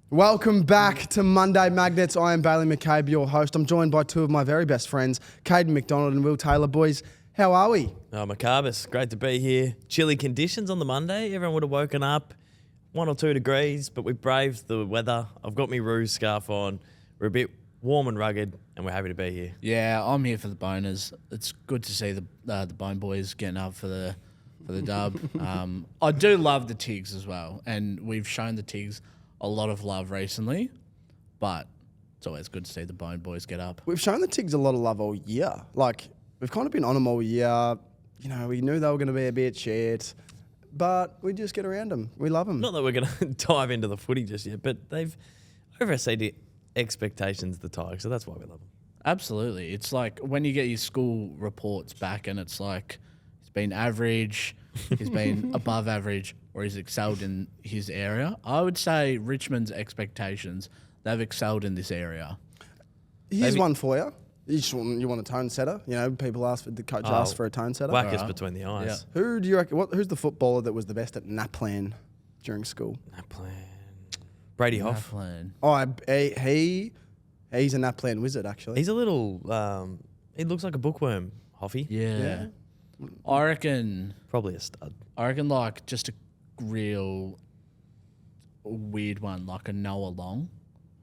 Welcome back to Monday Magnets. I am Bailey McCabe, your host. I'm joined by two of my very best friends, Caden McDonald and Will Taylor. Boys, how are we? Oh, Macabus, great to be here. Chilly conditions on the Monday. Everyone would have woken up 1 or 2 degrees, but we braved the weather. I've got my ruse scarf on. We're a bit warm and rugged, and we're happy to be here. Yeah, I'm here for the boners. It's good to see the Bone Boys getting up for the dub. I do love the Tigs as well, and we've shown the Tigs a lot of love recently, but it's always good to see the Bone Boys get up. We've shown the Tigs a lot of love all year. Like, we've kind of been on them all year. You know, we knew they were going to be a bit shit, but we just get around them. We love them. Not that we're going to dive into the footy just yet, but they've overexceeded expectations, the Tigers, so that's why we love them. Absolutely. It's like when you get your school reports back and it's like he's been average, he's been above average, or he's excelled in his area. I would say Richmond's expectations, they've excelled in this area. Here's one for you. You want a tone setter? You know, people ask for the coach asks for a tone setter. Whack us between the eyes. Yeah. Who do you reckon? Who's the footballer that was the best at NAPLAN during school? NAPLAN. Brady Hoff. Oh, he's a NAPLAN wizard, actually. He's a little, he looks like a bookworm, Hoffy. Yeah. I reckon Probably a stud. like just a real weird one, like a Noah Long.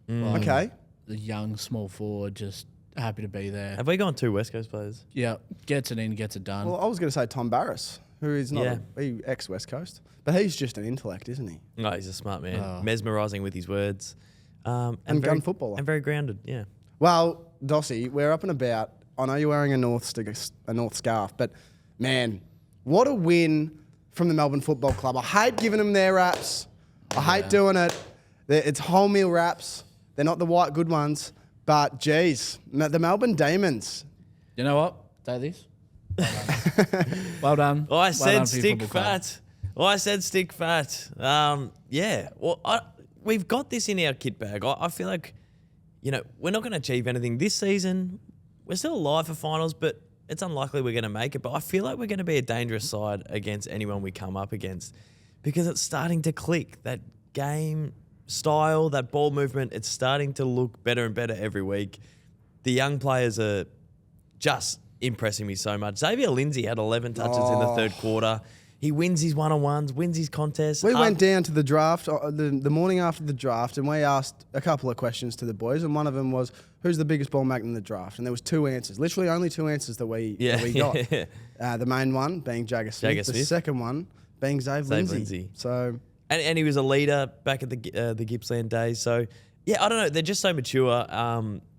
Like Okay. the young small forward, just happy to be there. Have we gone 2 West Coast players? Yeah, gets it in, gets it done. Well, I was going to say Tom Barris, who is not Yeah. ex-West Coast, but he's just an intellect, isn't he? No, he's a smart man. Oh. Mesmerising with his words. And very, gun footballer. And very grounded, yeah. Well, Dossie, we're up and about. I know you're wearing a North scarf, but man, what a win from the Melbourne Football Club. I hate giving them their raps. I hate doing it. It's wholemeal raps. They're not the white good ones. But, geez, the Melbourne Demons. You know what? Say this. Well done. I Well said done for your stick football club. fat. I said stick fat. Yeah. Well, we've got this in our kit bag. I feel like, you know, we're not going to achieve anything this season. We're still alive for finals, but it's unlikely we're going to make it. But I feel like we're going to be a dangerous side against anyone we come up against because it's starting to click. That game style, that ball movement, it's starting to look better and better every week. The young players are just impressing me so much. Xavier Lindsay had 11 touches in the third quarter. He wins his one-on-ones, wins his contests. We went down to the draft, the morning after the draft, and we asked a couple of questions to the boys, and one of them was, who's the biggest ball magnet in the draft? And there was 2 answers, literally only 2 answers that we got. The main one being Jagger Smith, the second one being Xav Lindsay. So... And he was a leader back at the Gippsland days. So, yeah, I don't know. They're just so mature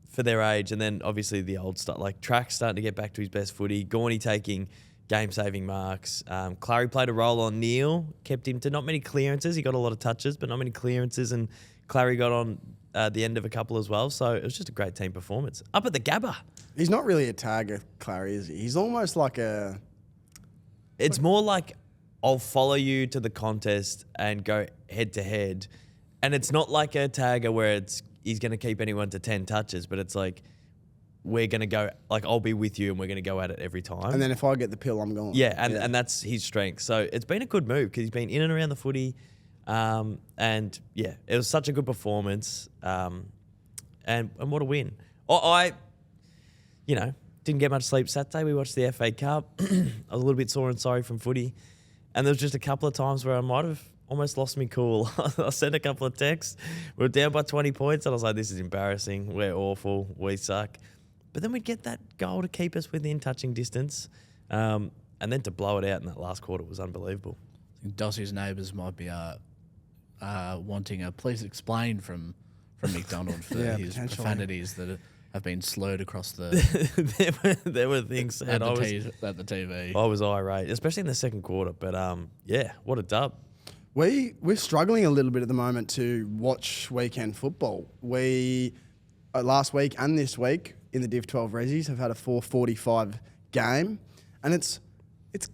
for their age. And then, obviously, the old stuff. Like, Track's starting to get back to his best footy. Gorney taking game-saving marks. Clary played a role on Neil. Kept him to not many clearances. He got a lot of touches, but not many clearances. And Clary got on the end of a couple as well. So, it was just a great team performance. Up at the Gabba. He's not really a tagger, Clary, is he? He's almost like a... It's more like... I'll follow you to the contest and go head to head. And it's not like a tagger where he's going to keep anyone to 10 touches, but it's like we're going to go, like I'll be with you and we're going to go at it every time. And then if I get the pill, I'm gone. Yeah, and that's his strength. So it's been a good move because he's been in and around the footy. And yeah, it was such a good performance. And what a win. I didn't get much sleep Saturday. We watched the FA Cup. I was a little bit sore and sorry from footy. And there was just a couple of times where I might have almost lost me cool. I sent a couple of texts. We were down by 20 points, and I was like, this is embarrassing. We're awful. We suck. But then we'd get that goal to keep us within touching distance. And then to blow it out in that last quarter was unbelievable. I think Dossie's neighbours might be wanting a please explain from McDonald for his profanities that have been slurred across the there were things said. at the TV. I was irate, especially in the second quarter. But yeah, what a dub. We're struggling a little bit at the moment to watch weekend football. We last week and this week in the Div 12 Rezzies have had a 4:45 game, and it's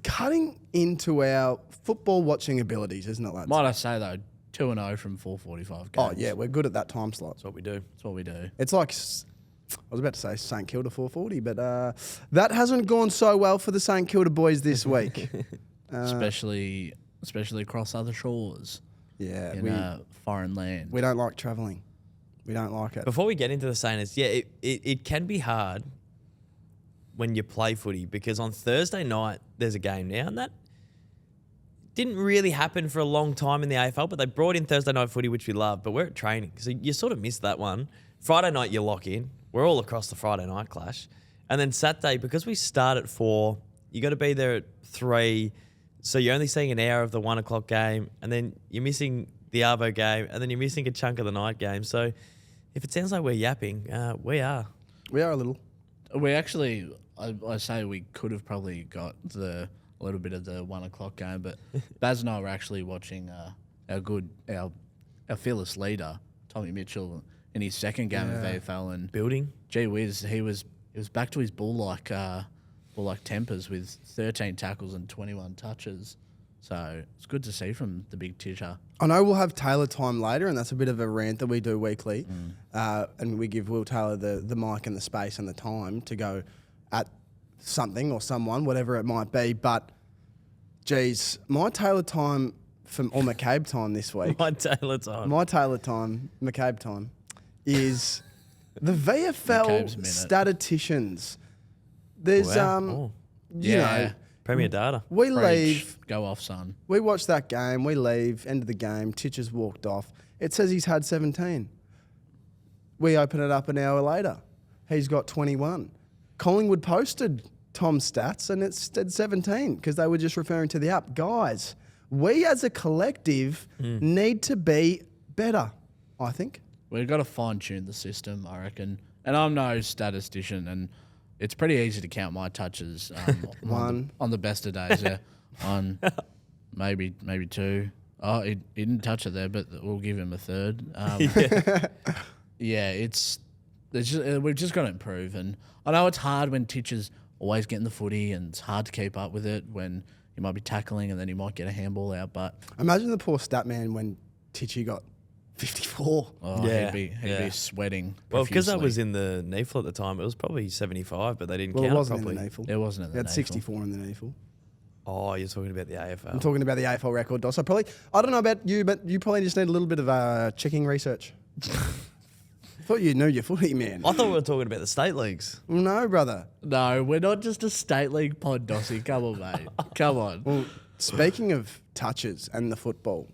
cutting into our football watching abilities, isn't it, lads? Might I say though, 2-0 from 4:45 games. Oh yeah, we're good at that time slot. That's what we do. That's what we do. It's like, I was about to say St Kilda 4:40, but that hasn't gone so well for the St Kilda boys this week. Especially across other shores. Yeah, in a foreign land. we don't like travelling. We don't like it. Before we get into the Saints, yeah, it can be hard when you play footy because on Thursday night there's a game now, and that didn't really happen for a long time in the AFL, but they brought in Thursday night footy, which we love, but we're at training, so you sort of missed that one. Friday night you lock in. We're all across the Friday night clash. And then Saturday, because we start at 4, you got to be there at 3, so you're only seeing an hour of the 1 o'clock game, and then you're missing the Arvo game, and then you're missing a chunk of the night game. So if it sounds like we're yapping, we are. We are a little. We actually, I say we could have probably got a little bit of the 1 o'clock game, but Baz and I were actually watching our fearless leader, Tommy Mitchell, in his second game of AFL, and Building. gee whiz, he was back to his bull-like tempers with 13 tackles and 21 touches. So it's good to see from the big Tisha. I know we'll have Taylor time later, and that's a bit of a rant that we do weekly. And we give Will Taylor the mic and the space and the time to go at something or someone, whatever it might be. But, geez, my Taylor time or McCabe time this week. My Taylor time. My Taylor time, McCabe time, is the VFL McCabe's minute. statisticians. There's, Wow. you know, Premier data. we Preach. leave. Go off, son. We watch that game, we leave, end of the game, Titch has walked off. It says he's had 17. We open it up an hour later. He's got 21. Collingwood posted Tom's stats and it said 17 because they were just referring to the app. Guys, we as a collective need to be better, I think. We've got to fine-tune the system, I reckon. And I'm no statistician, and it's pretty easy to count my touches on the best of days. Yeah, on maybe 2. Oh, he didn't touch it there, but we'll give him a 3rd. Yeah, we've just got to improve. And I know it's hard when Titch's always getting the footy, and it's hard to keep up with it when he might be tackling and then he might get a handball out. But Imagine the poor stat man when Titchy got 54. he'd be sweating. Well, because that profusely. was in the NEFL at the time, it was probably 75, but they didn't Well, it count wasn't properly. in the NAFL. It wasn't in He the had NAFL. 64 in the NAFL. Oh, you're talking about the AFL. I'm talking about the AFL record, Dos. I don't know about you, but you probably just need a little bit of checking research. Thought you knew your footy, man. I thought we were talking about the state leagues. No, brother. No, we're not just a state league pod, Dossie. Come on, mate. Come on. Well, speaking of touches and the football,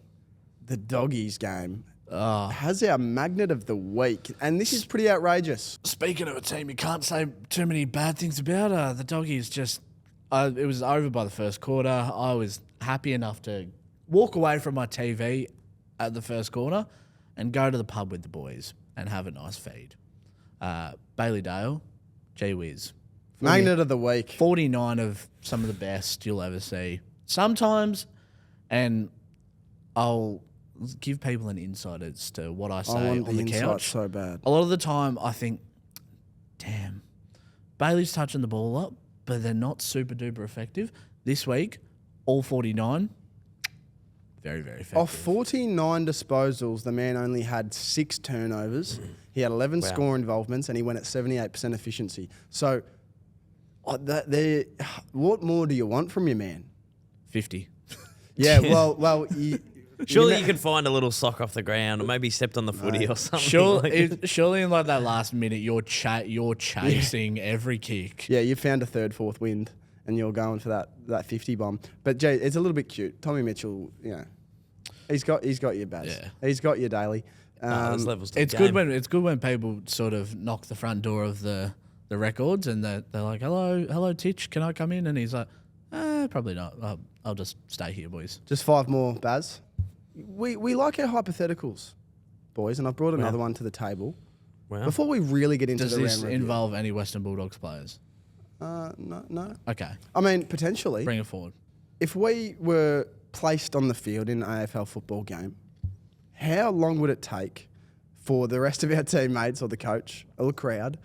the doggies game has our magnet of the week, and this is pretty outrageous. Speaking of a team, you can't say too many bad things about the doggies. Just it was over by the first quarter. I was happy enough to walk away from my TV at the first quarter and go to the pub with the boys and have a nice feed. Bailey Dale, gee whiz. Magnet of the week. 49 of some of the best you'll ever see. Sometimes, and I'll give people an insight as to what I say I want on the insight couch. so bad. A lot of the time, I think, damn, Bailey's touching the ball up, but they're not super duper effective. This week, all 49, very, very effective. Of 49 disposals, the man only had 6 turnovers. He had 11 score involvements, and he went at 78% efficiency. So, what more do you want from your man? 50. Yeah, well, Surely you could find a little sock off the ground, or maybe stepped on the footy or something. Surely in like that last minute, you're chasing every kick. Yeah, you found a third, fourth wind, and you're going for that 50 bomb. But Jay, it's a little bit cute. Tommy Mitchell, you know, he's got your Baz. Yeah. He's got your daily. There's levels to the It's game. good when people sort of knock the front door of the records and they're like, hello, Titch, can I come in? And he's like, probably not. I'll just stay here, boys. Just 5 more, Baz. We like our hypotheticals, boys, and I've brought another one to the table. Wow. Before we really get into Does the this round review. involve any Western Bulldogs players? No. Okay, I mean, potentially. bring it forward. If we were placed on the field in an AFL football game, how long would it take for the rest of our teammates or the coach or the crowd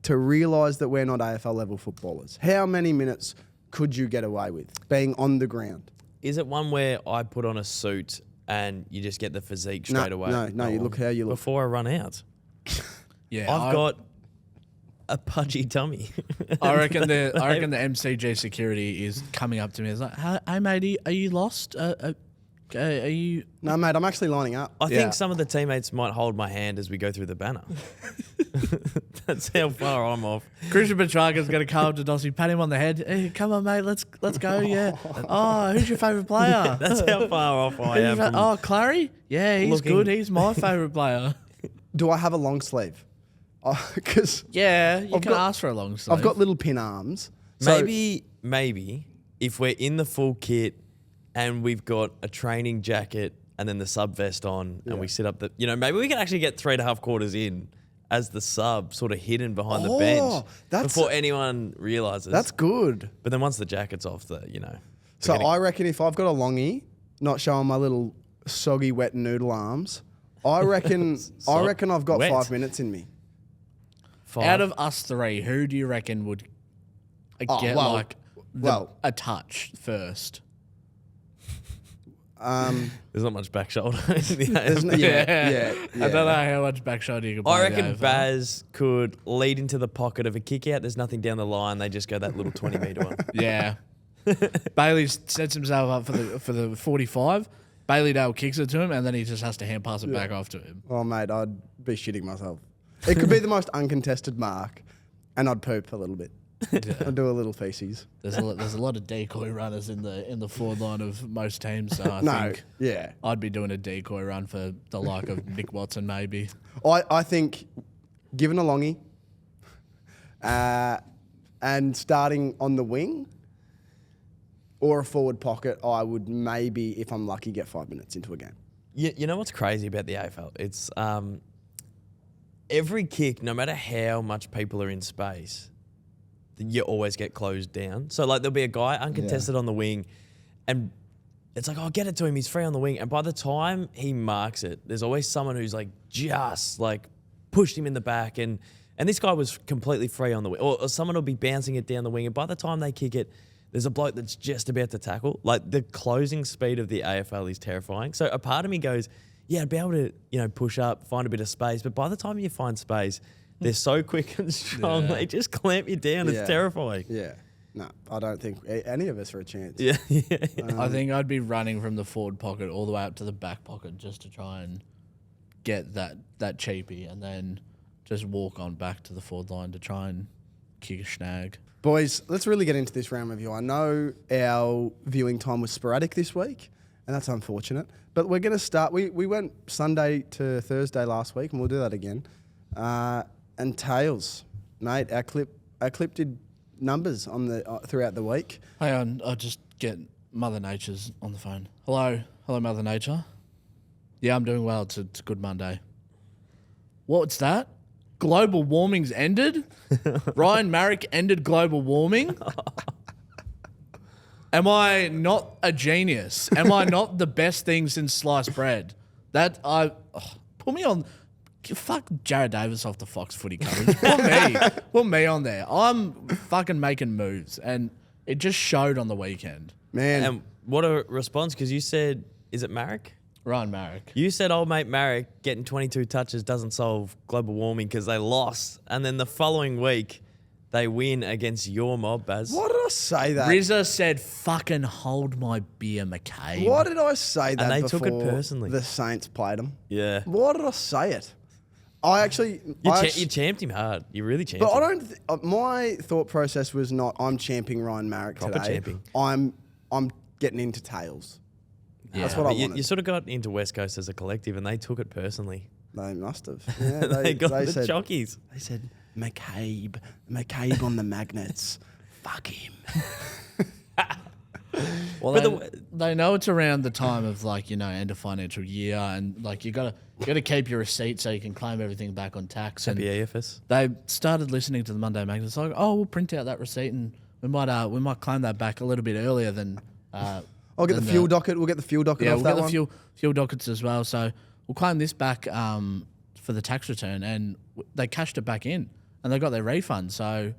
to realise that we're not AFL level footballers? How many minutes could you get away with being on the ground? Is it one where I put on a suit and you just get the physique straight away? No, you look how you look. Before I run out. Yeah, I've got a pudgy tummy. I reckon the MCG security is coming up to me. It's like, hey matey, are you lost? Can Like, are you? No, mate, I'm actually lining up. I Yeah. think some of the teammates might hold my hand as we go through the banner. That's how far I'm off. Christian Petrarca's going to come up to Dossie, pat him on the head. Hey, come on, mate, let's go. Yeah. Oh, who's your favourite player? That's how far off I am. From, Oh, Clary? Yeah, he's looking- good. He's my favourite player. Do I have a long sleeve? Because Yeah, you I've can got- ask for a long sleeve. I've got little pin arms. So- maybe if we're in the full kit and we've got a training jacket and then the sub vest on and we sit up the, maybe we can actually get 3.5 quarters in as the sub sort of hidden behind the bench before anyone realizes. That's good. But then once the jacket's off, So forgetting- I reckon if I've got a longie, not showing my little soggy wet noodle arms, I reckon I've got Wet. 5 minutes in me. Out of us three, who do you reckon would get a touch first? there's not much back shoulder. in the There's AFL. no- yeah. I don't know how much back shoulder you can play. I the reckon AFL. Baz could lead into the pocket of a kick out. There's nothing down the line. They just go that little 20-metre one. Yeah. Bailey sets himself up for the 45. Bailey Dale kicks it to him, and then he just has to hand pass it back off to him. Oh, mate, I'd be shitting myself. It could be the most uncontested mark, and I'd poop a little bit. I'd do a little feces. There's a lot of decoy runners in the forward line of most teams, so I No, think yeah. I'd be doing a decoy run for the like of Nick Watson, maybe. I think, given a longie, and starting on the wing or a forward pocket, I would maybe, if I'm lucky, get 5 minutes into a game. You know what's crazy about the AFL? It's every kick, no matter how much people are in space, you always get closed down. So like there'll be a guy uncontested on the wing, and it's like, oh, get it to him. He's free on the wing, and by the time he marks it, there's always someone who's like just like pushed him in the back, and this guy was completely free on the wing, or someone will be bouncing it down the wing, and by the time they kick it, there's a bloke that's just about to tackle. Like the closing speed of the AFL is terrifying. So a part of me goes, yeah, I'd be able to, push up, find a bit of space. But by the time you find space, they're so quick and strong. Yeah. They just clamp you down. Yeah. It's terrifying. Yeah. No, I don't think any of us are a chance. Yeah. I think I'd be running from the forward pocket all the way up to the back pocket just to try and get that cheapie, and then just walk on back to the forward line to try and kick a snag. Boys, let's really get into this round review. I know our viewing time was sporadic this week, and that's unfortunate. But we're going to start. We went Sunday to Thursday last week, and we'll do that again. And tails, mate. Our clip did numbers on the throughout the week. Hang on, I'll just get Mother Nature's on the phone. Hello, Mother Nature. Yeah, I'm doing well. It's a good Monday. What's that? Global warming's ended? Ryan Marrick ended global warming? Am I not a genius? Am I not the best thing since sliced bread? Put me on. Fuck Jared Davis off the Fox footy coverage. Put me on there. I'm fucking making moves, and it just showed on the weekend. Man, And what a response, because you said, is it Marek? Ryan Marrick. You said old mate Marek getting 22 touches doesn't solve global warming because they lost. And then the following week, they win against your mob, Baz. why did I say that? Rizza said, fucking hold my beer, McCabe. Why did I say that they before took it personally. the Saints played them? Yeah. Why did I say it? I actually... You champed him hard. You really champed But him. I don't... my thought process was not, I'm champing Ryan Marrick Proper today. champing. I'm getting into tails. That's Yeah, what I but wanted. you sort of got into West Coast as a collective, and they took it personally. They must have. Yeah, They got the said, jockeys. They said, McCabe on the Magnets. Fuck him. Well, But they know it's around the time of end of financial year, and you gotta keep your receipt so you can claim everything back on tax. And Happy AFS. they started listening to the Monday Magnets. Like, oh, we'll print out that receipt and we might claim that back a little bit earlier than. I'll get the fuel docket. We'll get the fuel docket Yeah, off we'll that get one. the fuel dockets as well. So we'll claim this back for the tax return, and they cashed it back in, and they got their refund. So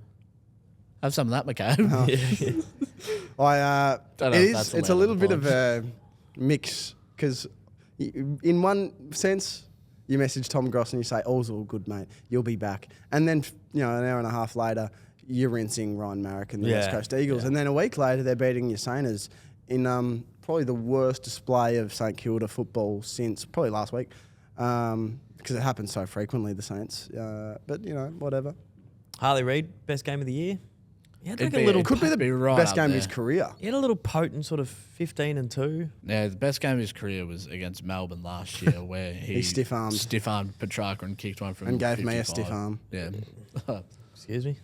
have some of that, McCabe. It Don't know if is. that's It's a allowed little on bit the of a mix because, in one sense, you message Tom Gross and you say, "All's all good, mate. You'll be back." And then an hour and a half later, you're rinsing Ryan Marrick and the West Yeah, Coast Eagles, and then a week later, they're beating your Sainers in probably the worst display of St Kilda football since probably last week, because it happens so frequently, the Saints. But, whatever. Harley Reid, best game of the year. He had Could be the right best up game of there. his career. He had a little potent sort of 15-2. Yeah, the best game of his career was against Melbourne last year, where he stiff-armed Petrarca and kicked one from And gave me a 55. stiff arm. Yeah. Excuse me?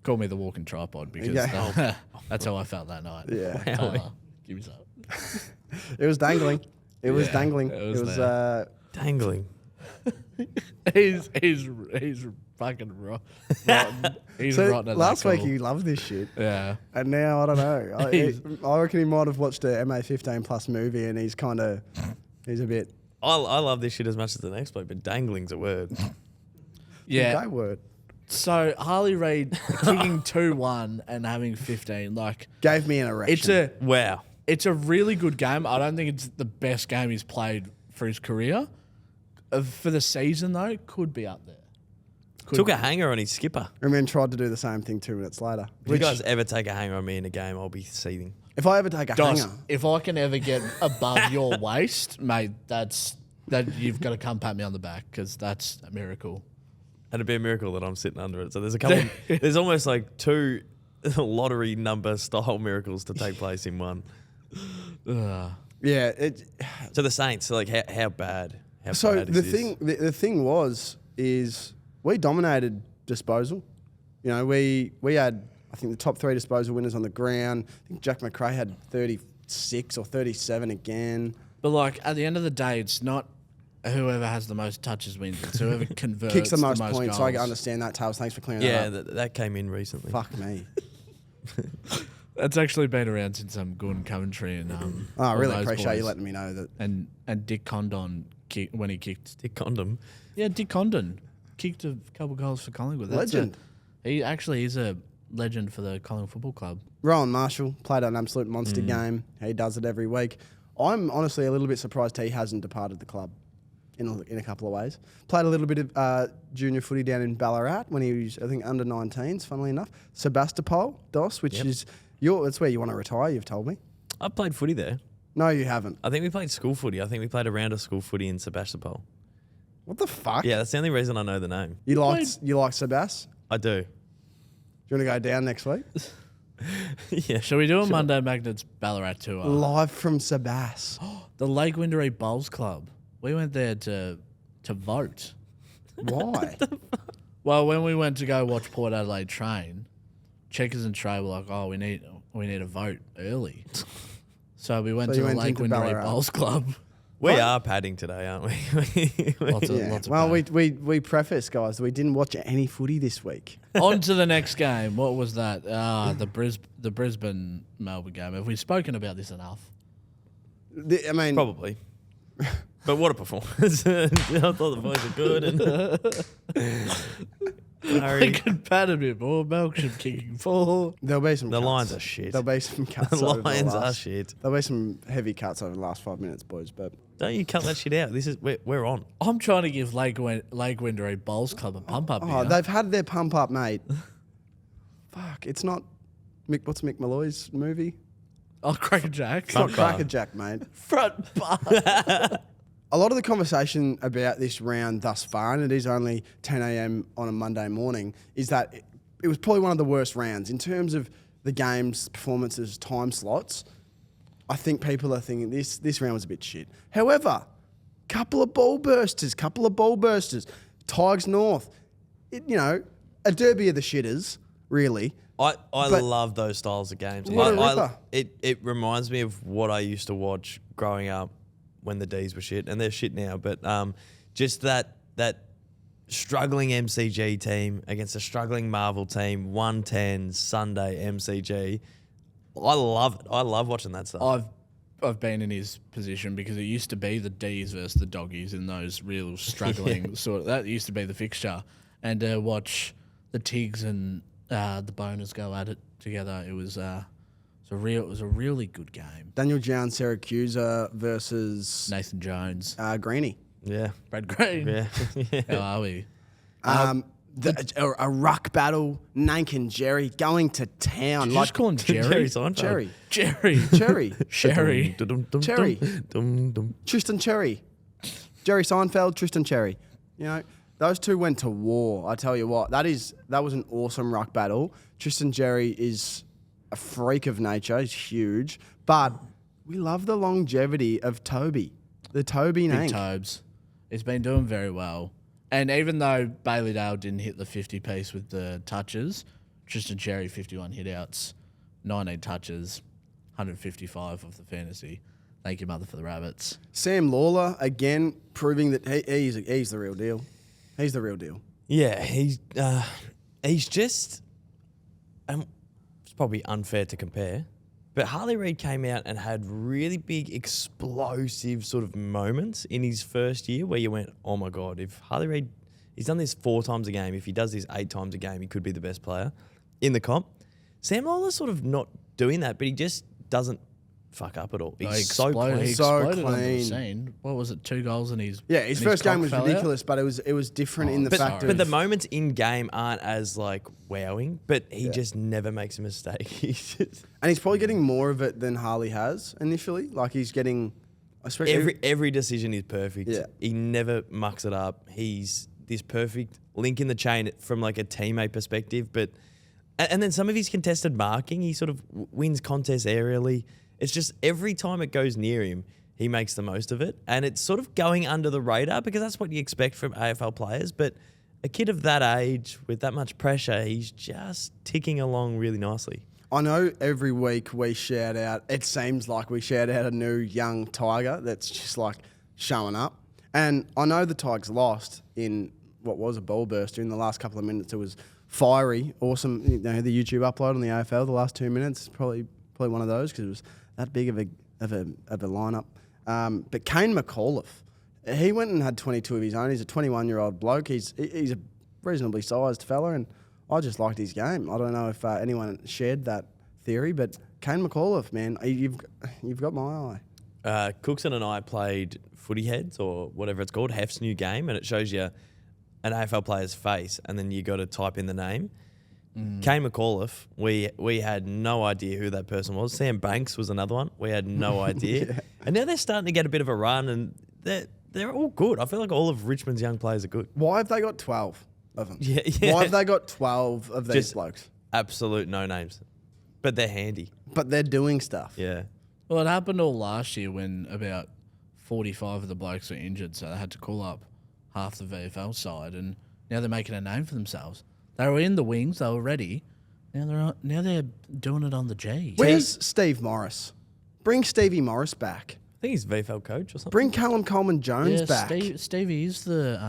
Call me the walking tripod because Yeah. that's how I felt that night. Yeah. Give me some. It was dangling. It was Yeah, dangling. it It was was, there. Dangling. He's fucking rotten. He's so rotten at last that week call. he loved this shit. Yeah. And now, I don't know. He's- I reckon he might have watched a MA15 plus movie and he's a bit... I love this shit as much as the next bloke, but dangling's a word. Yeah. Great word. So Harley Reid kicking 2-1 and having 15, like Gave me an erection. Wow. it's a really good game. I don't think it's the best game he's played for his career. For the season though, could be up there. Took a hanger on his skipper. And then tried to do the same thing 2 minutes later. If you guys ever take a hanger on me in a game, I'll be seething. If I ever take a Dos, hanger... if I can ever get above your waist, mate, that you've got to come pat me on the back because that's a miracle. And it'd be a miracle that I'm sitting under it. So there's a couple. There's almost like 2 lottery number style miracles to take place in one. Yeah. So the Saints, like how bad? How So bad the is thing, the thing is we dominated disposal. We had, I think, the top 3 disposal winners on the ground. I think Jack McRae had 36 or 37 again. But like at the end of the day, it's not whoever has the most touches wins. It's whoever converts Kicks the most points. goals. So I understand that, Tails. Thanks for clearing Yeah, that up. that came in recently. Fuck me. That's actually been around since Gordon Coventry and I all really those appreciate boys. you letting me know that. And Dick Condon when he kicked. Stick condom. Yeah, Dick Condon kicked a couple goals for Collingwood. Legend. He's a legend for the Collingwood Football Club. Rowan Marshall played an absolute monster game. He does it every week. I'm honestly a little bit surprised he hasn't departed the club in a couple of ways. Played a little bit of junior footy down in Ballarat when he was, I think, under 19s, funnily enough. Sebastopol, Dos, which is that's where you want to retire, you've told me. I played footy there. No, you haven't. I think we played school footy. I think we played a round of school footy in Sebastopol. What the fuck? Yeah, that's the only reason I know the name. You like Sebas? I do. Do you want to go down next week? Yeah. Shall we do a Monday Magnets Ballarat tour? Live from Sebas. The Lake Windermere Bowls Club. We went there to vote. Why? Well, when we went to go watch Port Adelaide train, Checkers and Trey were like, "Oh, we need a vote early." So we went So to you the went Lake into Windermere Ballarat. Bowls Club. We are padding today, aren't we? Lots of, Yeah. lots of Well, pay. we preface, guys, we didn't watch any footy this week. On to the next game. What was that? The Brisbane Melbourne game. Have we spoken about this enough? I mean, Probably. But what a performance. I thought the boys were good. And I Curry. could pat a bit more. Melksham kicking 4. there'll be some The cuts. Lions are shit. There'll be some cuts. The over Lions are last- shit. There'll be some heavy cuts over the last 5 minutes, boys. But Don't you cut that shit out. This is we're on. I'm trying to give Lake Windermere Bowls Club a pump up here. they've had their pump up, mate. Fuck, it's not. What's Mick Malloy's movie? Oh, Cracker Jack. It's not Front bar. Cracker Jack, mate. Front bar. A lot of the conversation about this round thus far, and it is only 10 a.m. on a Monday morning, is that it was probably one of the worst rounds in terms of the game's performances, time slots. I think people are thinking this round was a bit shit. However, couple of ball bursters. Tigers North, a derby of the shitters, really. I But- love those styles of games. What a ripper. It reminds me of what I used to watch growing up when the D's were shit, and they're shit now. But just that struggling MCG team against a struggling Marvel team, 110 Sunday MCG. I love it. I love watching that stuff. I've been in his position because it used to be the D's versus the Doggies in those real struggling sort of. That used to be the fixture, and watch the Tigs and the Boners go at it together. It was a really good game. Daniel Jones, Syracusa versus Nathan Jones, Greeny. Yeah. Brad Green. Yeah. How are we? A ruck battle, Nank and Jerry going to town. Did you just call him Jerry? Jerry Seinfeld. Cherry. Jerry. Cherry. Sherry. Cherry. Dum. Tristan Cherry. Jerry Seinfeld, Tristan Cherry. You know, those two went to war. I tell you what, that was an awesome ruck battle. Tristan Cherry is a freak of nature. He's huge. But we love the longevity of Toby. The Toby Big Nank. Tobes. He's been doing very well. And even though Bailey Dale didn't hit the 50 piece with the touches, Tristan Cherry 51 hitouts, 19 touches, 155 of the fantasy. Thank you, mother, for the rabbits. Sam Lawler, again, proving that he's the real deal. He's the real deal. Yeah, he's just. It's probably unfair to compare, but Harley Reid came out and had really big, explosive sort of moments in his first year where you went, oh my God, if Harley Reid, he's done this 4 times a game. If he does this 8 times a game, he could be the best player in the comp. Sam Lawler's sort of not doing that, but he just doesn't fuck up at all. He's so clean. He So exploded onto the clean. scene. What was it? 2 goals and his His first game was ridiculous, but it was different in the fact of... But the moments in game aren't as like wowing, but he just never makes a mistake. And he's probably getting more of it than Harley has initially. Like he's getting... especially every decision is perfect. Yeah. He never mucks it up. He's this perfect link in the chain from like a teammate perspective. But and then some of his contested marking, he sort of wins contests aerially. It's just every time it goes near him, he makes the most of it. And it's sort of going under the radar because that's what you expect from AFL players. But a kid of that age with that much pressure, he's just ticking along really nicely. I know every week we shout out, it seems like we shout out a new young Tiger that's just like showing up. And I know the Tigers lost in what was a ball burster in the last couple of minutes. It was fiery, awesome. You know, the YouTube upload on the AFL, the last 2 minutes, probably one of those because it was that big of a lineup. But Kane McAuliffe, he went and had 22 of his own. He's a 21-year-old bloke. He's a reasonably sized fella, and I just liked his game. I don't know if anyone shared that theory, but Kane McAuliffe, man, you've got my eye. Cookson and I played Footy Heads or whatever it's called, Hef's new game, and it shows you an AFL player's face, and then you got to type in the name. Kane McAuliffe, we had no idea who that person was. Sam Banks was another one. We had no idea. Yeah. And now they're starting to get a bit of a run, and they're all good. I feel like all of Richmond's young players are good. Why have they got 12 of them? Yeah. Why have they got 12 of these Just blokes? Absolute no names, but they're handy. But they're doing stuff. Yeah. Well, it happened all last year when about 45 of the blokes were injured, so they had to call up half the VFL side, and now they're making a name for themselves. They were in the wings, they were ready. Now they're doing it on the G. Where's Steve Morris? Bring Stevie Morris back. I think he's VFL coach or something. Bring Callum Coleman-Jones back. Stevie is the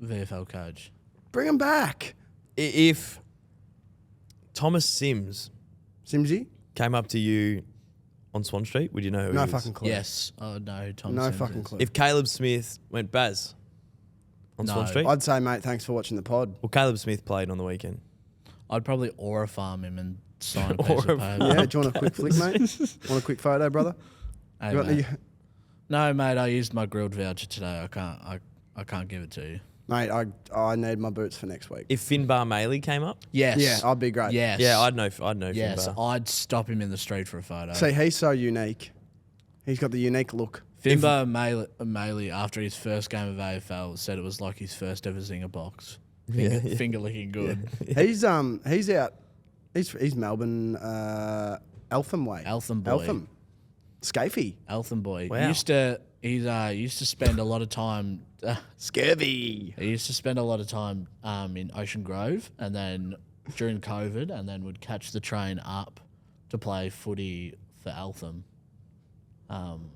VFL coach. Bring him back. If Thomas Simsy? came up to you on Swan Street, would you know who No he is? fucking clue. Yes. Oh, no, Tom No Sims fucking is. clue. If Caleb Smith went Baz on No. Swan Street? I'd say, mate, thanks for watching the pod. Well, Caleb Smith played on the weekend. I'd probably aura farm him and sign a piece Aura of paper. Yeah, do you want a quick flick, mate? Want a quick photo, brother? Hey, You got mate. the- No, mate, I used my grilled voucher today. I can't give it to you. Mate, I need my boots for next week. If Finbar Maley came up, Yes. Yeah, I'd be great. Yes. yeah, I'd know Yes, Finbar. I'd stop him in the street for a photo. See, he's so unique. He's got the unique look. Finbar Maley, after his first game of AFL, said it was like his first ever zinger box. Finger licking good. He's out. He's Melbourne, Eltham way. Eltham boy. Eltham. Scafey. Eltham boy. Wow. He used to spend a lot of time. Scurvy. He used to spend a lot of time in Ocean Grove, and then during COVID, and then would catch the train up to play footy for Eltham on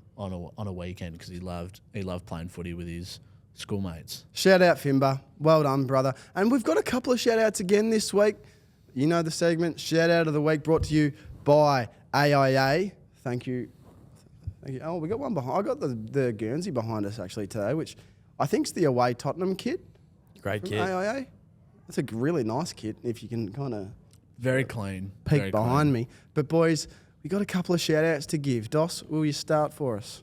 a weekend because he loved playing footy with his schoolmates. Shout out Finbar. Well done, brother. And we've got a couple of shout outs again this week. You know the segment, shout out of the week, brought to you by AIA. Thank you. Oh, we got one behind. I got the Guernsey behind us actually today, which I think's the away Tottenham kit Great from kid. AIA. That's a really nice kit if you can kind of Very clean. peek very behind clean. me. But boys, we got a couple of shout outs to give. Dos, will you start for us?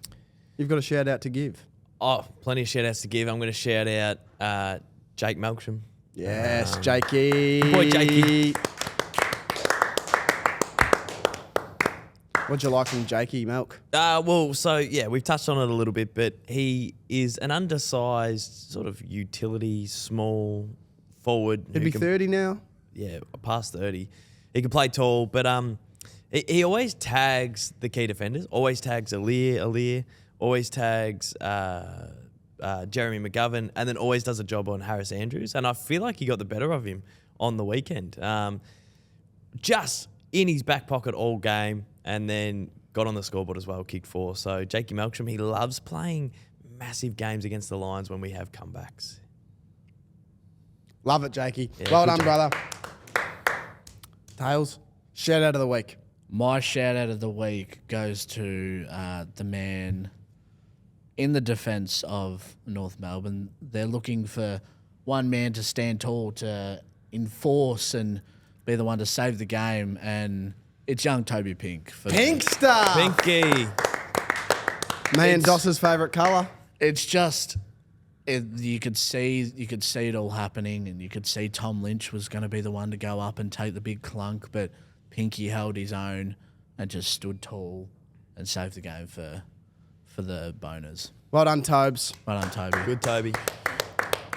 You've got a shout out to give. Oh, plenty of shout outs to give. I'm going to shout out Jake Melksham Yes, Jakey. Boy, Jakey. What'd you like from Jakey, Milk? We've touched on it a little bit, but he is an undersized sort of utility, small forward. He'd be 30 now. Yeah, past 30. He can play tall, but he always tags the key defenders. Always tags Alir. Always tags Jeremy McGovern, and then always does a job on Harris Andrews. And I feel like he got the better of him on the weekend. Just in his back pocket all game, and then got on the scoreboard as well, kicked 4. So Jakey Melksham, he loves playing massive games against the Lions when we have comebacks. Love it, Jakey. Yeah, well good done, job. brother. Tails, shout out of the week. My shout out of the week goes to the man in the defence of North Melbourne. They're looking for one man to stand tall, to enforce and be the one to save the game, and it's young Toby Pink. Pink Star. Pinky. Me and Doss's favourite colour. It's just you could see it all happening, and you could see Tom Lynch was going to be the one to go up and take the big clunk, but Pinky held his own and just stood tall and saved the game for the boners. Well done, Tobes. Well done, Toby. Good, Toby.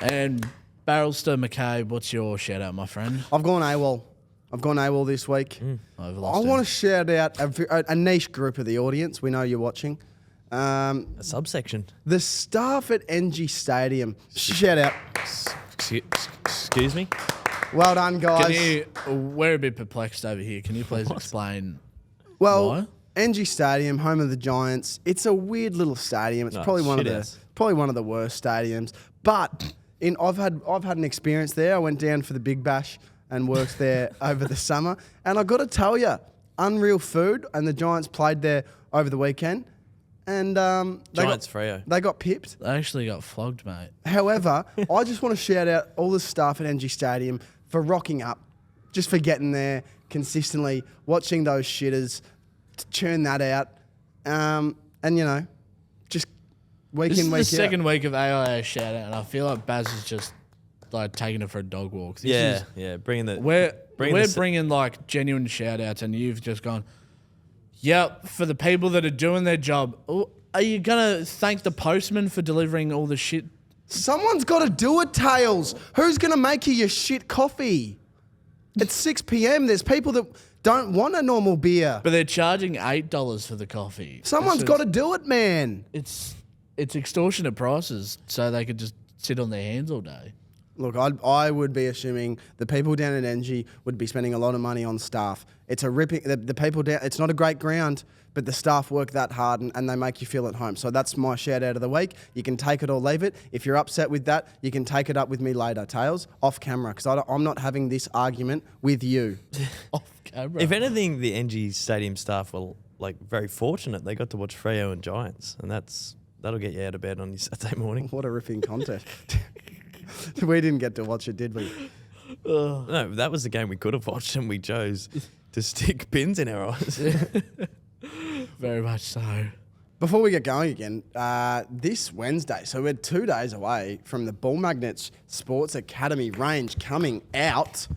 And Barrelster McCabe, what's your shout out, my friend? I've gone AWOL this week. I've I lost want him. to shout out a niche group of the audience. We know you're watching. A subsection. The staff at NG Stadium. Shout out. Excuse me? Well done, guys. We're a bit perplexed over here. Can you please explain Well, why? NG Stadium, home of the Giants. It's a weird little stadium. It's No, probably one of shit the worst stadiums. But I've had an experience there. I went down for the Big Bash and worked there over the summer. And I got to tell you, unreal food. And the Giants played there over the weekend. And Giants Freo. they got pipped. They actually got flogged, mate. However, I just want to shout out all the staff at NG Stadium for rocking up, just for getting there consistently, watching those shitters, to churn that out, and just week This in, is week the out. second week of AIA shout out, and I feel like Baz is just like taking it for a dog walk. Bringing the... We're the- bringing like genuine shout outs, and you've just gone, yep, for the people that are doing their job. Oh, are you going to thank the postman for delivering all the shit? Someone's got to do it, Tails. Who's going to make you your shit coffee? It's 6 p.m. There's people that don't want a normal beer. But they're charging $8 for the coffee. Someone's got to do it, man. It's extortionate prices, so they could just sit on their hands all day. Look, I would be assuming the people down at NG would be spending a lot of money on staff. It's a ripping, the people down, it's not a great ground, but the staff work that hard and they make you feel at home. So that's my shout out of the week. You can take it or leave it. If you're upset with that, you can take it up with me later, Tails, off camera, because I'm not having this argument with you. Off camera. If anything, the NG Stadium staff were like very fortunate. They got to watch Freo and Giants, and that'll get you out of bed on your Saturday morning. What a ripping contest. We didn't get to watch it, did we? No, that was the game we could have watched, and we chose to stick pins in our eyes. Very much so. Before we get going again, this Wednesday, so we're 2 days away from the Ball Magnets Sports Academy range coming out.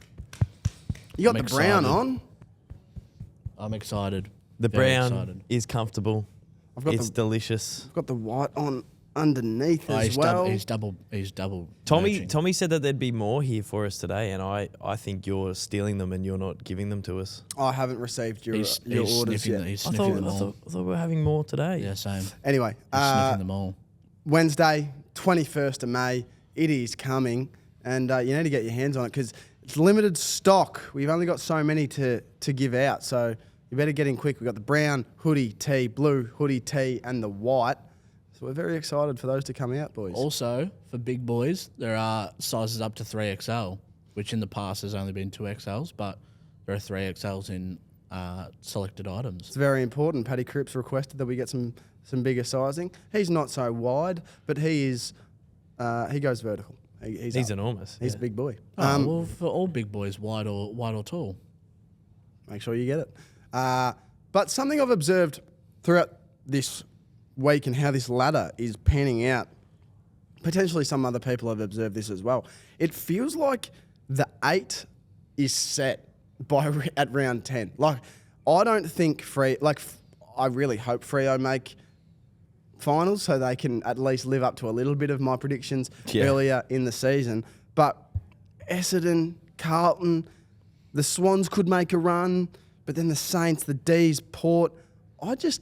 You got I'm the brown excited. on. I'm excited. The Very brown excited. is comfortable. I've got It's delicious. I've got the white on underneath Oh, as he's well. He's double. Tommy matching. said that there'd be more here for us today, and I think you're stealing them and you're not giving them to us. I haven't received your He's orders sniffing, yet. he's I sniffing thought, them I, all. thought, I thought we were having more today. Yeah, same. He's Anyway, sniffing them all. Wednesday, 21st of May, it is coming, and you need to get your hands on it because it's limited stock. We've only got so many to give out, so you better get in quick. We've got the brown hoodie tee, blue hoodie tee, and the white. So we're very excited for those to come out, boys. Also, for big boys, there are sizes up to 3XL, which in the past has only been 2XLs, but there are 3XLs in selected items. It's very important. Paddy Cripps requested that we get some bigger sizing. He's not so wide, but he goes vertical. He's He's up. enormous. He's yeah. a big boy. Well, for all big boys, wide or tall. Make sure you get it. But something I've observed throughout this week and how this ladder is panning out potentially some other people have observed this as well. It feels like the 8 is set at round 10. Like, I don't think I really hope Freo make finals so they can at least live up to a little bit of my predictions earlier in the season. But Essendon, Carlton, the Swans could make a run, but then the Saints, the D's, Port. This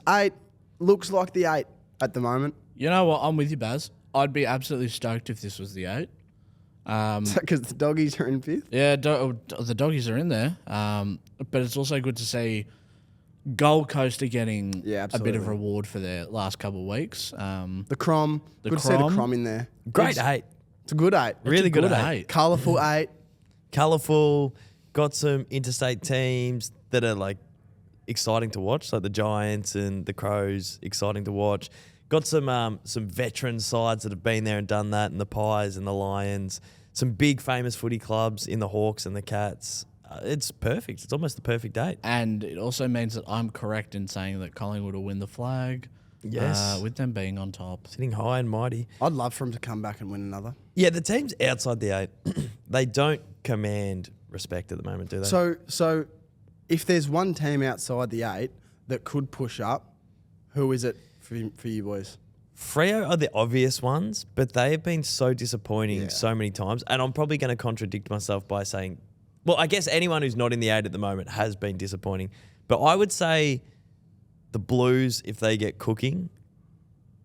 8 looks like the 8 at the moment. You know what? I'm with you, Baz. I'd be absolutely stoked if this was the 8. Because the Doggies are in 5th? Yeah, the Doggies are in there. But it's also good to see Gold Coast are getting a bit of reward for their last couple of weeks. The Crom. Good to see the Crom in there. Great 8. It's a good 8. Really good 8. Colourful 8. Colourful. Got some interstate teams that are like exciting to watch, like the Giants and the Crows, exciting to watch. Got some veteran sides that have been there and done that, and the Pies and the Lions. Some big famous footy clubs in the Hawks and the Cats. It's perfect. It's almost the perfect 8. And it also means that I'm correct in saying that Collingwood will win the flag. Yes. With them being on top. Sitting high and mighty. I'd love for them to come back and win another. Yeah, the teams outside the 8, they don't command respect at the moment, do they? So if there's one team outside the 8 that could push up, who is it for you boys? Freo are the obvious ones, but they have been so disappointing so many times. And I'm probably going to contradict myself by saying, well, I guess anyone who's not in the 8 at the moment has been disappointing. But I would say the Blues, if they get cooking,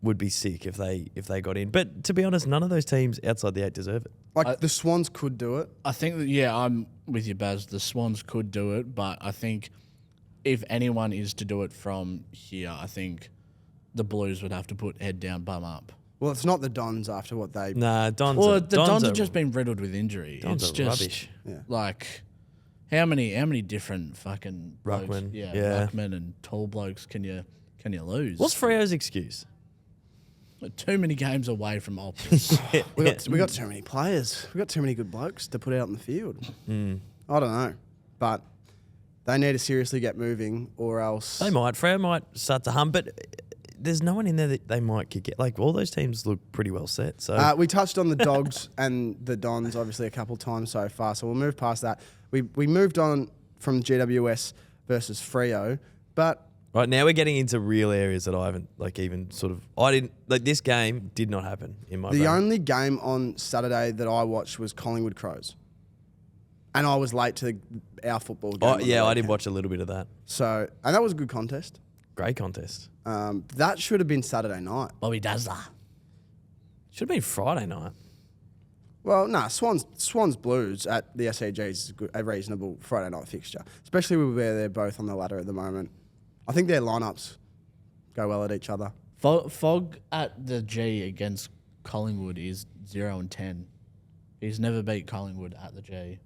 would be sick if they got in. But to be honest, none of those teams outside the 8 deserve it. Like the Swans could do it. I think that, I'm with you, Baz. The Swans could do it, but I think if anyone is to do it from here, I think the Blues would have to put head down, bum up. Well, it's not the Dons after what they... Nah, Dons Well, the Dons have just been riddled with injury. Dons it's are just rubbish. like how many different fucking blokes, Ruckman. Ruckman and tall blokes can you lose? What's Freo's excuse? Too many games away from Optus. We got too many players. We got too many good blokes to put out in the field. I don't know, but they need to seriously get moving, or else They might. Freo might start to hum, but there's no one in there that they might kick it. Like, all those teams look pretty well set. So we touched on the Dogs and the Dons obviously a couple times so far, so we'll move past that. We moved on from GWS versus Freo, but right now we're getting into real areas that I haven't this game did not happen in my brain. the only game on Saturday that I watched was Collingwood Crows, and I was late to our football game. I did watch a little bit of that. So, and that was a good contest. Great contest. That should have been Saturday night. Bobby Dazzler. Should have been Friday night. Well, Swans Blues at the SAG is a reasonable Friday night fixture, especially where they're both on the ladder at the moment. I think their lineups go well at each other. Fog at the G against Collingwood is 0-10. He's never beat Collingwood at the G.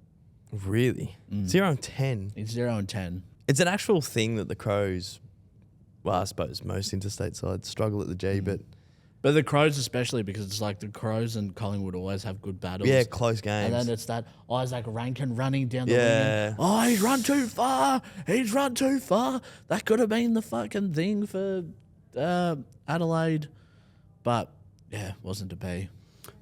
Really? 0-10. He's 0-10. It's an actual thing that the Crows, well, I suppose most interstate sides struggle at the G, but the Crows especially, because it's like the Crows and Collingwood always have good battles. yeah, close games. And then it's that Isaac Rankin running down the Yeah. wing. Oh, he's run too far. He's run too far. That could have been the fucking thing for Adelaide. But, yeah, wasn't to be.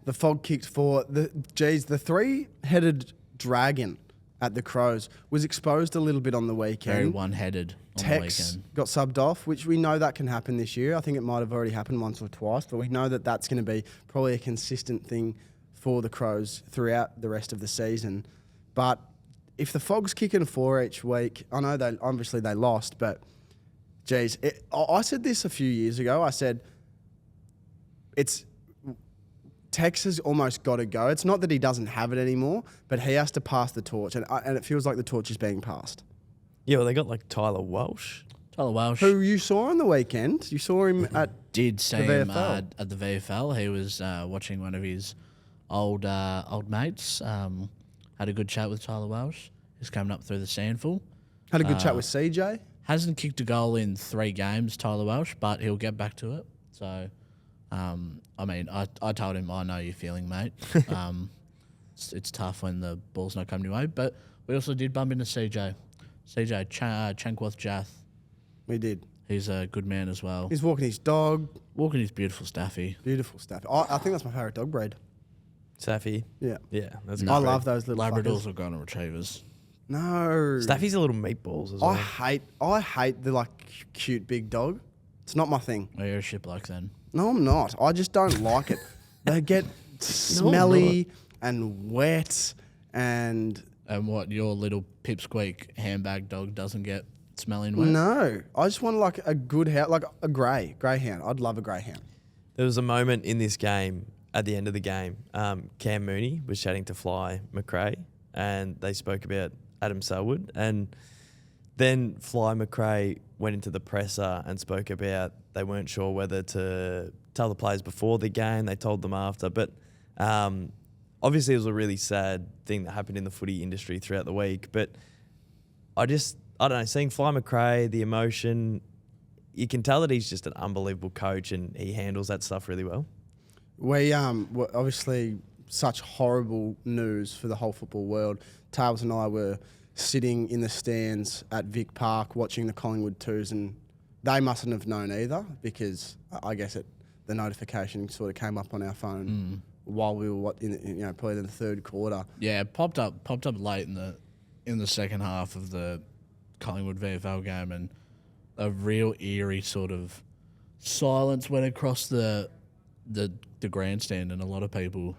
The Fog kicked for the 3-headed dragon at the Crows was exposed a little bit on the weekend. Very one-headed on the Tex weekend. got subbed off, which we know that can happen this year. I think it might have already happened once or twice, but we know that that's going to be probably a consistent thing for the Crows throughout the rest of the season. But if the Fog's kicking 4 each week, I know they lost, but geez, I said this a few years ago. I said Tex has almost got to go. It's not that he doesn't have it anymore, but he has to pass the torch, and it feels like the torch is being passed. Yeah, well, they got like Tyler Walsh. Tyler Welsh. Who you saw on the weekend. You saw him at Did see the him VFL. at the VFL. He was watching one of his old mates. Had a good chat with Tyler Welsh. He's coming up through the sandful. Had a good chat with CJ. Hasn't kicked a goal in 3 games, Tyler Welsh, but he'll get back to it. So, I told him, I know you're feeling, mate. It's tough when the ball's not coming your way. But we also did bump into CJ Chankworth Jath. We did. He's a good man as well. He's walking his dog. Walking his beautiful Staffy. Beautiful stuff. I think that's my favourite dog breed. Saffy. Yeah. Yeah, that's I love those little Labradors fuckers. or golden retrievers. No. Staffy's a little meatballs as well. I hate the cute big dog. It's not my thing. Oh, you're a shit bloke then. No, I'm not. I just don't like it. They get smelly and wet and And what, your little pipsqueak handbag dog doesn't get smelling wet? no. I just want like a good hound, like a greyhound. I'd love a greyhound. There was a moment in this game, at the end of the game, Cam Mooney was chatting to Fly McRae, and they spoke about Adam Selwood. And then Fly McRae went into the presser and spoke about they weren't sure whether to tell the players before the game. They told them after. But obviously it was a really sad thing that happened in the footy industry throughout the week. But I don't know, seeing Fly McRae, the emotion, you can tell that he's just an unbelievable coach and he handles that stuff really well. We were obviously such horrible news for the whole football world. Tails and I were sitting in the stands at Vic Park watching the Collingwood twos, and they mustn't have known either because I guess the notification sort of came up on our phone while we were probably in the third quarter. Yeah, it popped up late in the second half of the Collingwood VFL game, and a real eerie sort of silence went across the grandstand, and a lot of people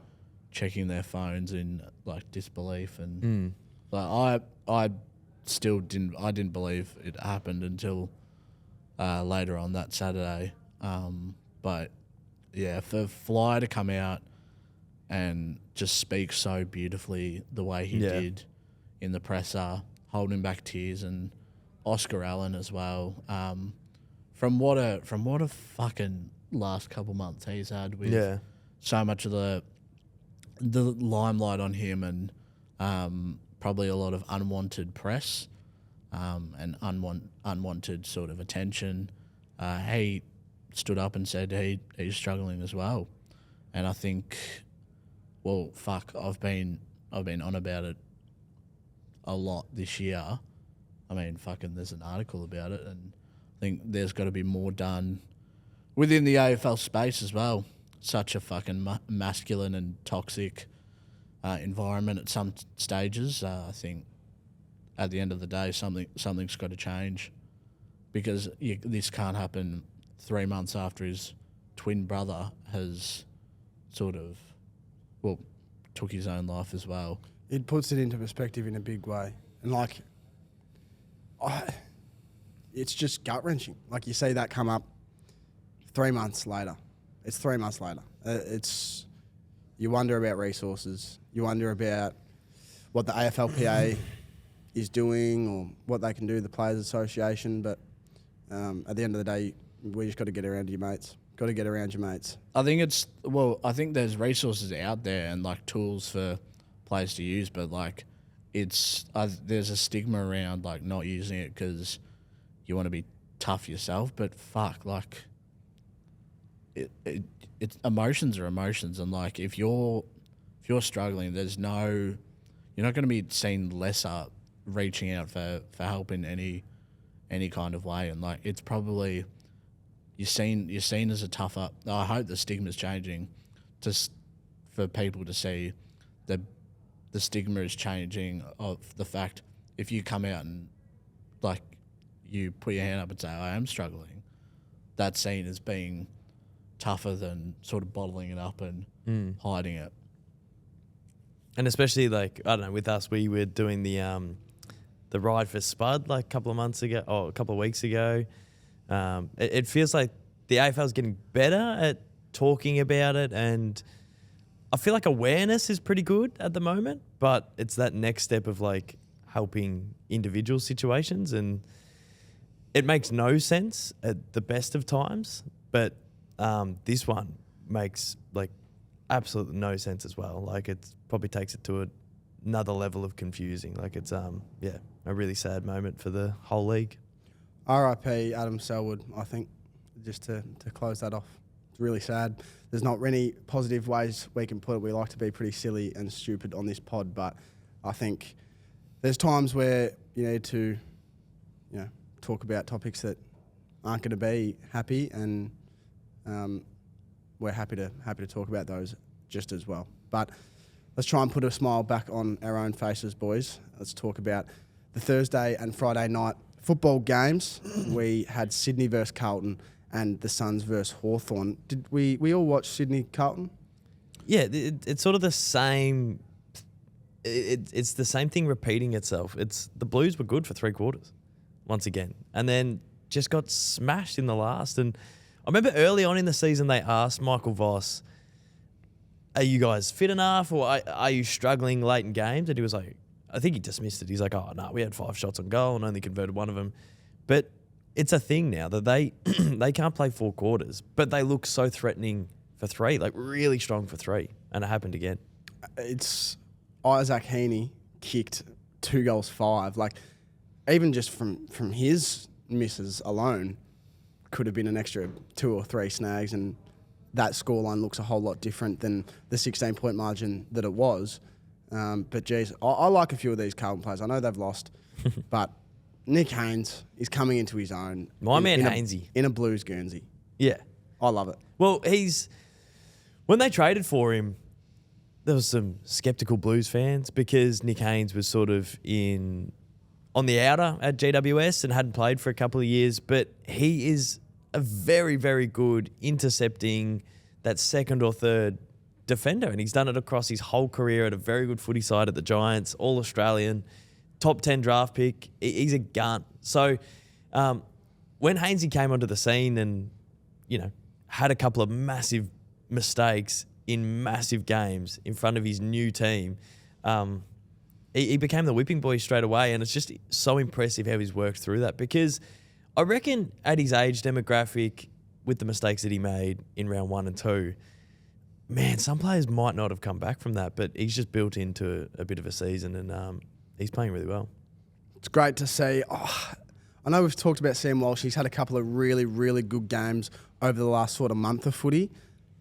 checking their phones in like disbelief, and like I didn't believe it happened until later on that Saturday. But yeah, for Fly to come out and just speak so beautifully the way he did in the presser, holding back tears, and Oscar Allen as well. From what a fucking last couple months he's had with so much of the limelight on him, and probably a lot of unwanted press and unwanted sort of attention. He stood up and said he's struggling as well, and I think, well, fuck, I've been on about it a lot this year. I mean, fucking, there's an article about it, and I think there's got to be more done within the AFL space as well. Such a fucking masculine and toxic environment at some stages. I think at the end of the day, something's got to change, because this can't happen 3 months after his twin brother has sort of, well, took his own life as well. It puts it into perspective in a big way. And it's just gut-wrenching. Like, you see that come up 3 months later. It's 3 months later. You wonder about resources. You wonder about what the AFLPA is doing, or what they can do, the Players Association. But at the end of the day, we just got to get around your mates. Got to get around your mates. I think there's resources out there and like tools for players to use, but like there's a stigma around like not using it because you want to be tough yourself. But fuck, like it's emotions are emotions, and like if you're struggling, you're not going to be seen lesser reaching out for help in any kind of way, and like it's probably you're seen as a tougher. I hope the stigma's changing, just for people to see the stigma is changing of the fact if you come out and like you put your hand up and say I am struggling, that's seen as being tougher than sort of bottling it up and hiding it. And especially like, I don't know, with us, we were doing the ride for Spud like a couple of weeks ago. It feels like the AFL is getting better at talking about it, and I feel like awareness is pretty good at the moment, but it's that next step of like helping individual situations, and it makes no sense at the best of times, but this one makes like absolutely no sense as well. Like it probably takes it to another level of confusing. Like it's a really sad moment for the whole league. R.I.P. Adam Selwood, I think, just to close that off. It's really sad. There's not any positive ways we can put it. We like to be pretty silly and stupid on this pod, but I think there's times where you need to, talk about topics that aren't going to be happy, and we're happy to talk about those just as well. But let's try and put a smile back on our own faces, boys. Let's talk about the Thursday and Friday night football games. We had Sydney versus Carlton and the Suns versus Hawthorn. Did we all watch Sydney Carlton? Yeah, it's sort of the same. It's the same thing repeating itself. The Blues were good for 3 quarters, once again, and then just got smashed in the last. And I remember early on in the season they asked Michael Voss, "Are you guys fit enough, or are you struggling late in games?" And he was like, I think he dismissed it. He's like, "Oh no, we had 5 shots on goal and only converted 1 of them." But it's a thing now that they they can't play 4 quarters, but they look so threatening for 3, like really strong for 3, and it happened again. It's Isaac Heaney kicked 2 goals 5. Like, even just from his misses alone, could have been an extra 2 or 3 snags, and that scoreline looks a whole lot different than the 16-point margin that it was. But geez, I like a few of these Carlton players. I know they've lost, but Nick Haynes is coming into his own. Hainesy. In a Blues Guernsey. Yeah. I love it. Well, when they traded for him, there was some skeptical Blues fans because Nick Haynes was sort of on the outer at GWS and hadn't played for a couple of years, but he is a very, very good intercepting that second or third defender, and he's done it across his whole career at a very good footy side at the Giants, all Australian, top 10 draft pick. He's a gun. So when Hainsey came onto the scene and, had a couple of massive mistakes in massive games in front of his new team, he became the whipping boy straight away, and it's just so impressive how he's worked through that, because I reckon at his age demographic, with the mistakes that he made in round 1 and 2, man, some players might not have come back from that, but he's just built into a bit of a season, and he's playing really well. It's great to see. I know we've talked about Sam Walsh. He's had a couple of really, really good games over the last sort of month of footy.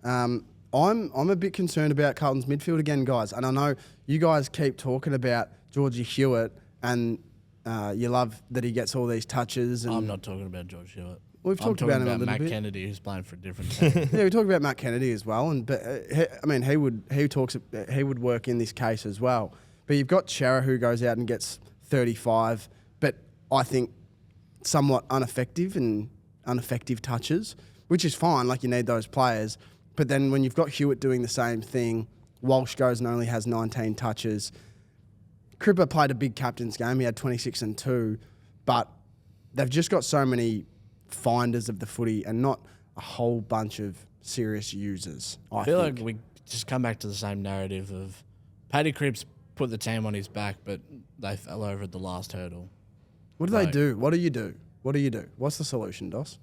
I'm a bit concerned about Carlton's midfield again, guys. And I know you guys keep talking about Georgie Hewitt, and you love that he gets all these touches. And I'm not talking about George Hewitt. We've talked about him a little Matt bit. Kennedy, who's playing for a different team. Yeah, we talked about Matt Kennedy as well, he would work in this case as well. But you've got Chera, who goes out and gets 35, but I think somewhat ineffective touches, which is fine. Like, you need those players. But then when you've got Hewitt doing the same thing, Walsh goes and only has 19 touches. Cripper played a big captain's game. He had 26 and 2, but they've just got so many finders of the footy and not a whole bunch of serious users. I feel think. like we just come back to the same narrative of Paddy Cripps put the team on his back, but they fell over at the last hurdle. What do they do? What do you do? What's the solution, Dos?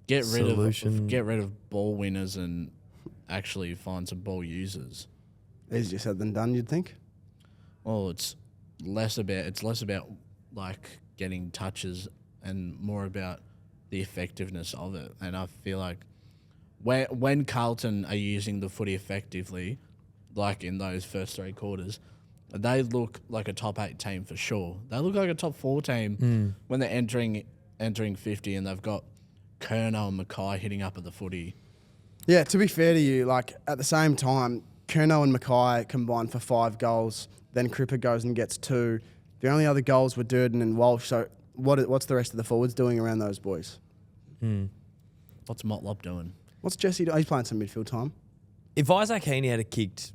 Get rid of ball winners and actually find some ball users. Easier said than done, you'd think. Well, it's less about like getting touches and more about the effectiveness of it. And I feel like when Carlton are using the footy effectively, like in those first 3 quarters, they look like a top 8 team for sure. They look like a top 4 team when they're entering 50 and they've got Kerno and Mackay hitting up at the footy. Yeah, to be fair to you, like at the same time, Kerno and Mackay combined for 5 goals. Then Cripper goes and gets 2. The only other goals were Durden and Walsh. So what's the rest of the forwards doing around those boys? What's Motlop doing? What's Jesse doing? He's playing some midfield time. If Isaac Heaney had kicked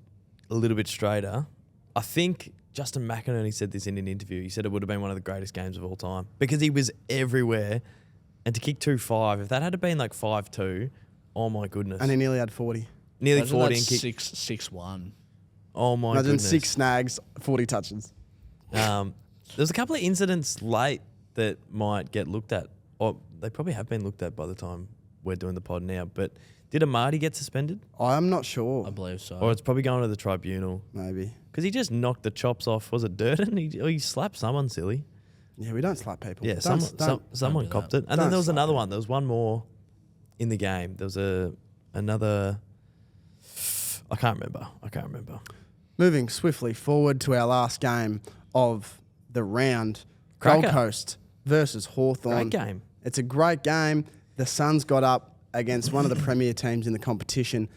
a little bit straighter, I think Justin McInerney said this in an interview. He said it would have been one of the greatest games of all time because he was everywhere. And to kick 2-5, if that had been like 5-2, oh my goodness. And he nearly had 40. Nearly Imagine 40 that's and kick. 6-1. Oh my Imagine goodness. 6 snags, 40 touches. There's a couple of incidents late that might get looked at. Or they probably have been looked at by the time we're doing the pod now. But did Amadi get suspended? I'm not sure. I believe so. Or it's probably going to the tribunal. Maybe. Because he just knocked the chops off. Was it Durden? He slapped someone silly. Yeah, we don't slap people. Yeah, Don't someone do copped that. it. And then there was slap another people. one. There was one more in the game. There was another... I can't remember. Moving swiftly forward to our last game of the round. Cracker. Gold Coast versus Hawthorn. Great game. It's a great game. The Suns got up against one of the premier teams in the competition,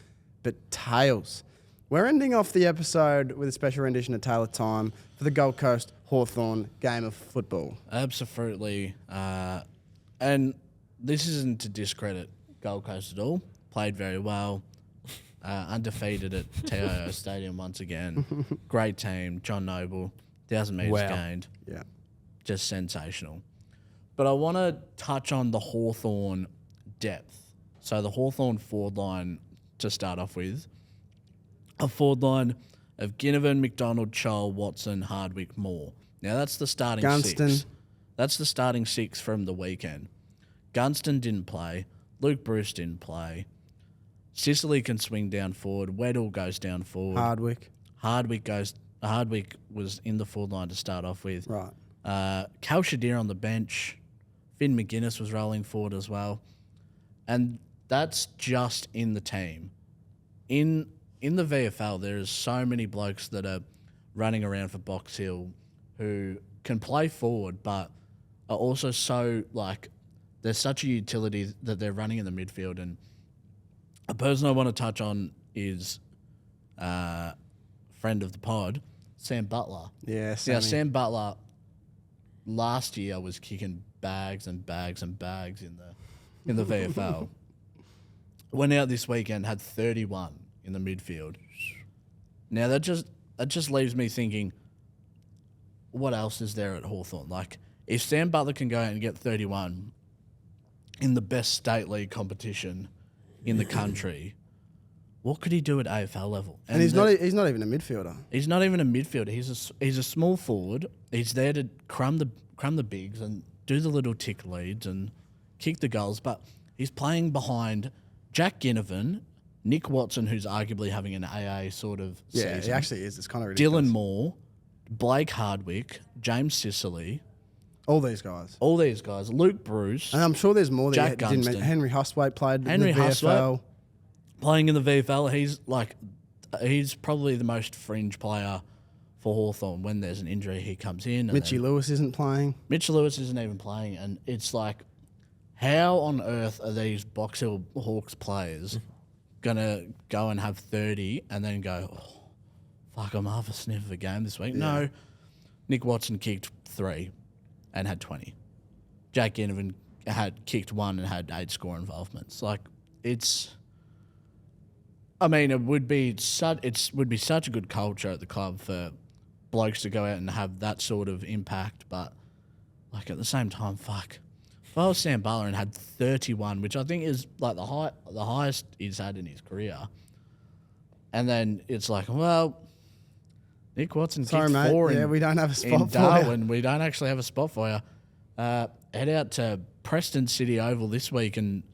but tails. We're ending off the episode with a special rendition of Taylor Time for the Gold Coast Hawthorn game of football. Absolutely. And this isn't to discredit Gold Coast at all. Played very well. Undefeated at TIO Stadium once again. Great team. John Noble, 1,000 metres gained. Yeah. Just sensational. But I want to touch on the Hawthorn depth. So the Hawthorn forward line to start off with. A forward line of Ginnivan, McDonald, Chol, Watson, Hardwick, Moore. Now that's the starting Gunston. six. That's the starting six from the weekend. Gunston didn't play. Luke Bruce didn't play. Sicily can swing down forward. Weddle goes down forward. Hardwick was in the forward line to start off with. Right. Cal Shadir on the bench. Finn McGuinness was rolling forward as well. And that's just in the team. In the VFL, there's so many blokes that are running around for Box Hill who can play forward, but are also so, like, there's such a utility that they're running in the midfield. And a person I want to touch on is friend of the pod, Sam Butler. Yeah, Yeah, Sam Butler last year was kicking bags and bags and bags in the VFL. Went out this weekend, had 31 in the midfield. Now that just leaves me thinking, what else is there at Hawthorn? Like, if Sam Butler can go out and get 31 in the best state league competition in the country, what could he do at AFL level? And he's not even a midfielder. He's not even a midfielder. He's a small forward. He's there to crumb the bigs and do the little tick leads and kick the goals. But he's playing behind Jack Ginnivan, Nick Watson, who's arguably having an AA sort of season. He actually is. It's kind of ridiculous. Dylan Moore, Blake Hardwick, James Sicily. All these guys. Luke Bruce. And I'm sure there's more that Jack you didn't mention. Gunston. Henry Hustwaite played Henry in the VFL. Playing in the VFL, he's probably the most fringe player for Hawthorn. When there's an injury, he comes in. Mitchie Lewis isn't playing. Mitchell Lewis isn't even playing, and it's like, how on earth are these Box Hill Hawks players gonna go and have 30 and then go, oh, fuck, I'm half a sniff of a game this week? Yeah. No, Nick Watson kicked 3 and had 20. Jack Ginnivan had kicked 1 and had 8 score involvements. Like, it would be such a good culture at the club for blokes to go out and have that sort of impact, but like at the same time, fuck. If I was Sam Butler and had 31, which I think is like the highest he's had in his career, and then it's like, well, Nick Watson kicked 4 we don't have a spot in for Darwin. you. We don't actually have a spot for you. Head out to Preston City Oval this week and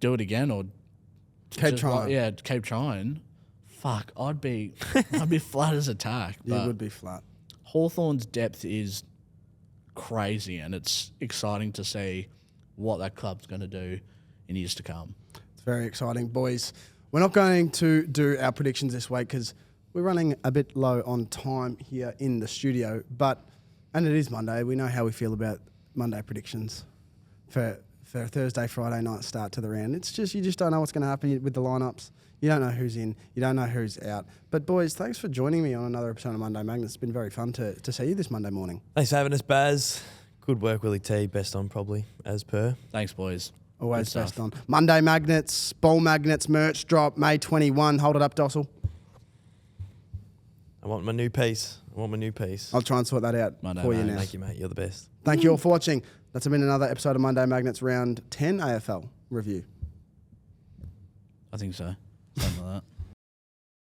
do it again, or keep trying. Keep trying. Fuck, I'd be flat as a tack. You would be flat. Hawthorn's depth is crazy, and it's exciting to see what that club's going to do in years to come. It's very exciting, boys. We're not going to do our predictions this week because we're running a bit low on time here in the studio, and it is Monday. We know how we feel about Monday predictions for a Thursday, Friday night start to the round. It's just, you just don't know what's going to happen with the lineups. You don't know who's in. You don't know who's out. But, boys, thanks for joining me on another episode of Monday Magnets. It's been very fun to see you this Monday morning. Thanks for having us, Baz. Good work, Willie T. Best on, probably, as per. Thanks, boys. Always best on. Monday Magnets, Ball Magnets, merch drop, May 21. Hold it up, Dossel. I want my new piece. I'll try and sort that out for you now. Thank you, mate. You're the best. Thank you all for watching. That's been another episode of Monday Magnets Round 10 AFL review. I think so. Something like that.